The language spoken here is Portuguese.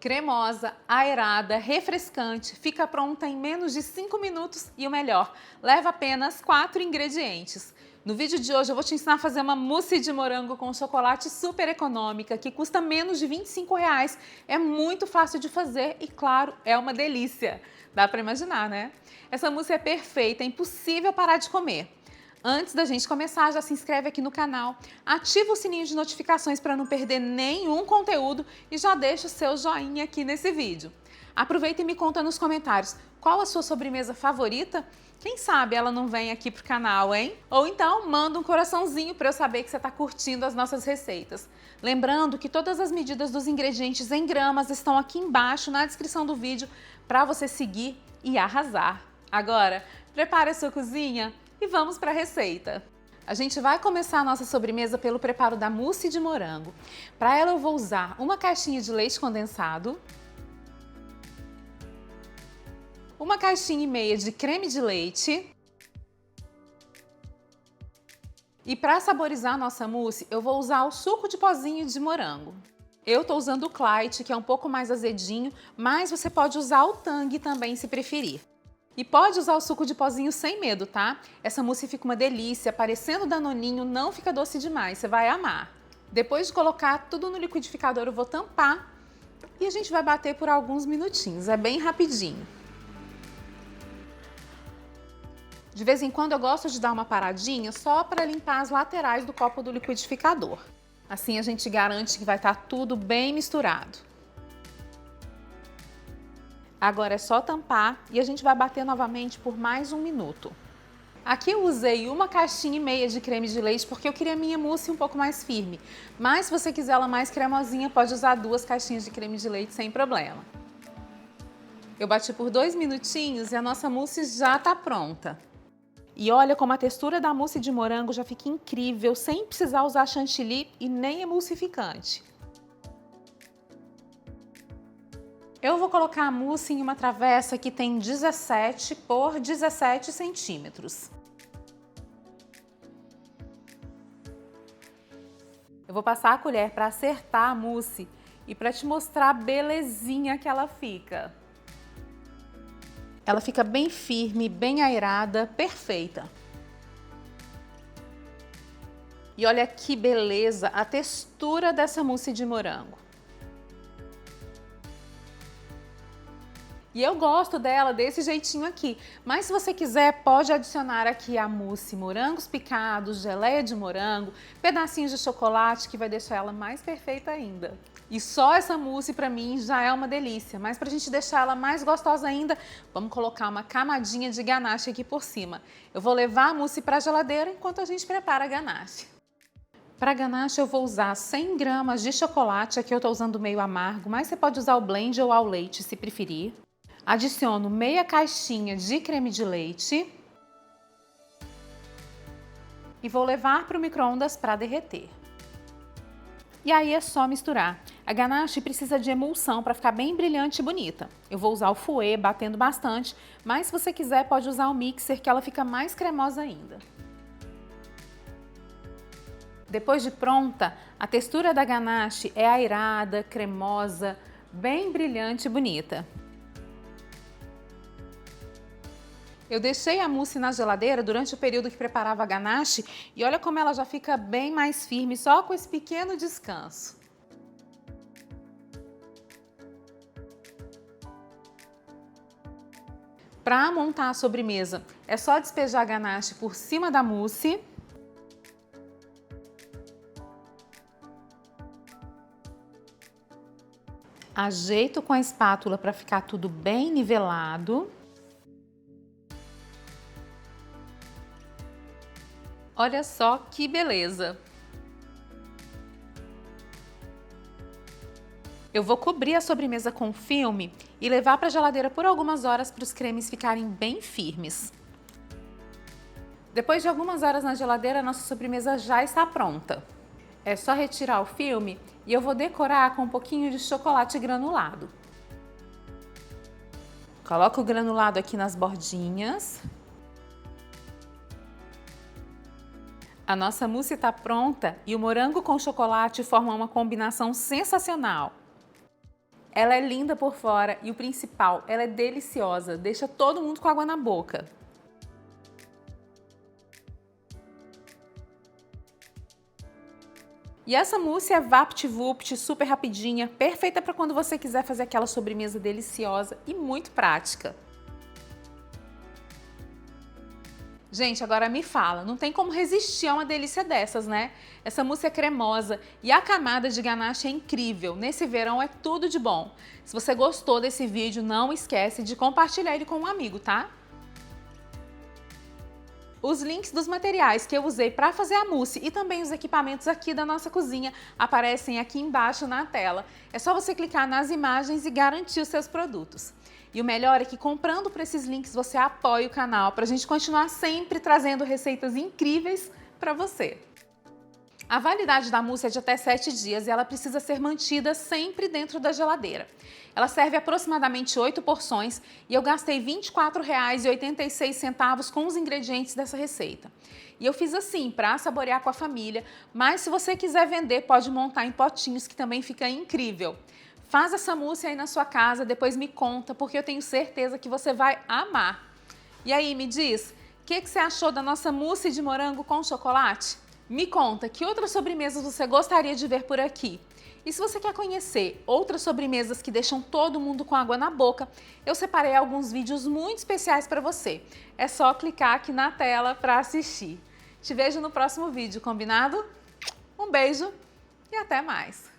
Cremosa, aerada, refrescante, fica pronta em menos de 5 minutos e o melhor, leva apenas 4 ingredientes. No vídeo de hoje eu vou te ensinar a fazer uma mousse de morango com chocolate super econômica que custa menos de R$ 25. É muito fácil de fazer e, claro, é uma delícia. Dá para imaginar, né? Essa mousse é perfeita, é impossível parar de comer. Antes da gente começar, já se inscreve aqui no canal, ativa o sininho de notificações para não perder nenhum conteúdo e já deixa o seu joinha aqui nesse vídeo. Aproveita e me conta nos comentários qual a sua sobremesa favorita. Quem sabe ela não vem aqui pro canal, hein? Ou então manda um coraçãozinho para eu saber que você está curtindo as nossas receitas. Lembrando que todas as medidas dos ingredientes em gramas estão aqui embaixo na descrição do vídeo para você seguir e arrasar. Agora, prepare a sua cozinha e vamos para a receita. A gente vai começar a nossa sobremesa pelo preparo da mousse de morango. Para ela eu vou usar uma caixinha de leite condensado, uma caixinha e meia de creme de leite e para saborizar a nossa mousse eu vou usar o suco de pozinho de morango. Eu estou usando o Clyde, que é um pouco mais azedinho, mas você pode usar o Tang também se preferir. E pode usar o suco de pozinho sem medo, tá? Essa mousse fica uma delícia, parecendo danoninho, não fica doce demais, você vai amar. Depois de colocar tudo no liquidificador, eu vou tampar e a gente vai bater por alguns minutinhos, é bem rapidinho. De vez em quando eu gosto de dar uma paradinha só para limpar as laterais do copo do liquidificador. Assim a gente garante que vai estar tudo bem misturado. Agora é só tampar e a gente vai bater novamente por mais 1 minuto. Aqui eu usei uma caixinha e meia de creme de leite porque eu queria a minha mousse um pouco mais firme. Mas se você quiser ela mais cremosinha, pode usar 2 caixinhas de creme de leite sem problema. Eu bati por 2 minutinhos e a nossa mousse já está pronta. E olha como a textura da mousse de morango já fica incrível, sem precisar usar chantilly e nem emulsificante. Eu vou colocar a mousse em uma travessa que tem 17 por 17 centímetros. Eu vou passar a colher para acertar a mousse e para te mostrar a belezinha que ela fica. Ela fica bem firme, bem aerada, perfeita. E olha que beleza a textura dessa mousse de morango. E eu gosto dela desse jeitinho aqui, mas se você quiser pode adicionar aqui a mousse, morangos picados, geleia de morango, pedacinhos de chocolate que vai deixar ela mais perfeita ainda. E só essa mousse para mim já é uma delícia, mas para a gente deixar ela mais gostosa ainda, vamos colocar uma camadinha de ganache aqui por cima. Eu vou levar a mousse para a geladeira enquanto a gente prepara a ganache. Para ganache eu vou usar 100 gramas de chocolate, aqui eu estou usando meio amargo, mas você pode usar o blend ou ao leite se preferir. Adiciono meia caixinha de creme de leite e vou levar para o micro-ondas para derreter. E aí é só misturar. A ganache precisa de emulsão para ficar bem brilhante e bonita. Eu vou usar o fouet batendo bastante, mas se você quiser pode usar o mixer que ela fica mais cremosa ainda. Depois de pronta, a textura da ganache é aerada, cremosa, bem brilhante e bonita. Eu deixei a mousse na geladeira durante o período que preparava a ganache e olha como ela já fica bem mais firme só com esse pequeno descanso. Para montar a sobremesa, é só despejar a ganache por cima da mousse. Ajeito com a espátula para ficar tudo bem nivelado. Olha só que beleza! Eu vou cobrir a sobremesa com filme e levar para a geladeira por algumas horas para os cremes ficarem bem firmes. Depois de algumas horas na geladeira, a nossa sobremesa já está pronta. É só retirar o filme e eu vou decorar com um pouquinho de chocolate granulado. Coloco o granulado aqui nas bordinhas. A nossa mousse está pronta e o morango com chocolate forma uma combinação sensacional. Ela é linda por fora e o principal, ela é deliciosa, deixa todo mundo com água na boca. E essa mousse é vapt-vupt, super rapidinha, perfeita para quando você quiser fazer aquela sobremesa deliciosa e muito prática. Gente, agora me fala, não tem como resistir a uma delícia dessas, né? Essa mousse é cremosa e a camada de ganache é incrível. Nesse verão é tudo de bom. Se você gostou desse vídeo, não esquece de compartilhar ele com um amigo, tá? Os links dos materiais que eu usei para fazer a mousse e também os equipamentos aqui da nossa cozinha aparecem aqui embaixo na tela. É só você clicar nas imagens e garantir os seus produtos. E o melhor é que comprando por esses links você apoia o canal para a gente continuar sempre trazendo receitas incríveis para você. A validade da mousse é de até 7 dias e ela precisa ser mantida sempre dentro da geladeira. Ela serve aproximadamente 8 porções e eu gastei R$ 24,86 com os ingredientes dessa receita. E eu fiz assim, para saborear com a família, mas se você quiser vender, pode montar em potinhos que também fica incrível. Faz essa mousse aí na sua casa, depois me conta, porque eu tenho certeza que você vai amar. E aí, me diz, o que você achou da nossa mousse de morango com chocolate? Me conta, que outras sobremesas você gostaria de ver por aqui? E se você quer conhecer outras sobremesas que deixam todo mundo com água na boca, eu separei alguns vídeos muito especiais para você. É só clicar aqui na tela para assistir. Te vejo no próximo vídeo, combinado? Um beijo e até mais!